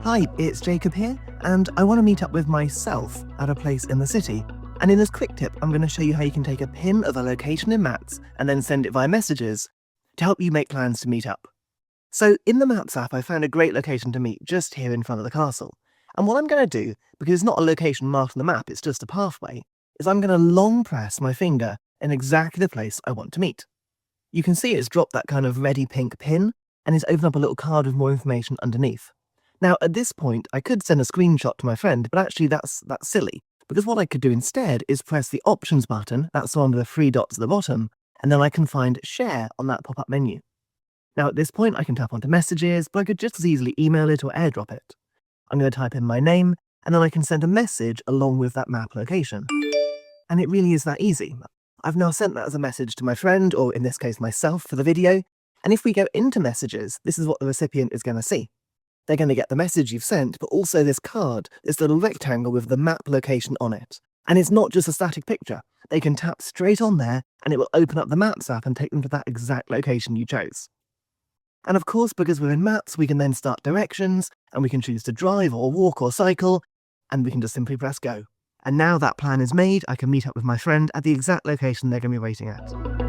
Hi, it's Jacob here, and I want to meet up with myself at a place in the city. And in this quick tip, I'm going to show you how you can take a pin of a location in Maps and then send it via messages to help you make plans to meet up. So in the Maps app, I found a great location to meet just here in front of the castle. And what I'm going to do, because it's not a location marked on the map, it's just a pathway, is I'm going to long press my finger in exactly the place I want to meet. You can see it's dropped that kind of reddy pink pin, and it's opened up a little card with more information underneath. Now, at this point, I could send a screenshot to my friend, but actually that's silly, because what I could do instead is press the Options button, that's one of the three dots at the bottom, and then I can find Share on that pop-up menu. Now, at this point, I can tap onto Messages, but I could just as easily email it or airdrop it. I'm going to type in my name, and then I can send a message along with that map location. And it really is that easy. I've now sent that as a message to my friend, or in this case myself, for the video, and if we go into Messages, this is what the recipient is going to see. They're going to get the message you've sent, but also this card, this little rectangle with the map location on it. And it's not just a static picture. They can tap straight on there, and it will open up the Maps app and take them to that exact location you chose. And of course, because we're in Maps, we can then start directions, and we can choose to drive or walk or cycle, and we can just simply press go. And now that plan is made, I can meet up with my friend at the exact location they're going to be waiting at.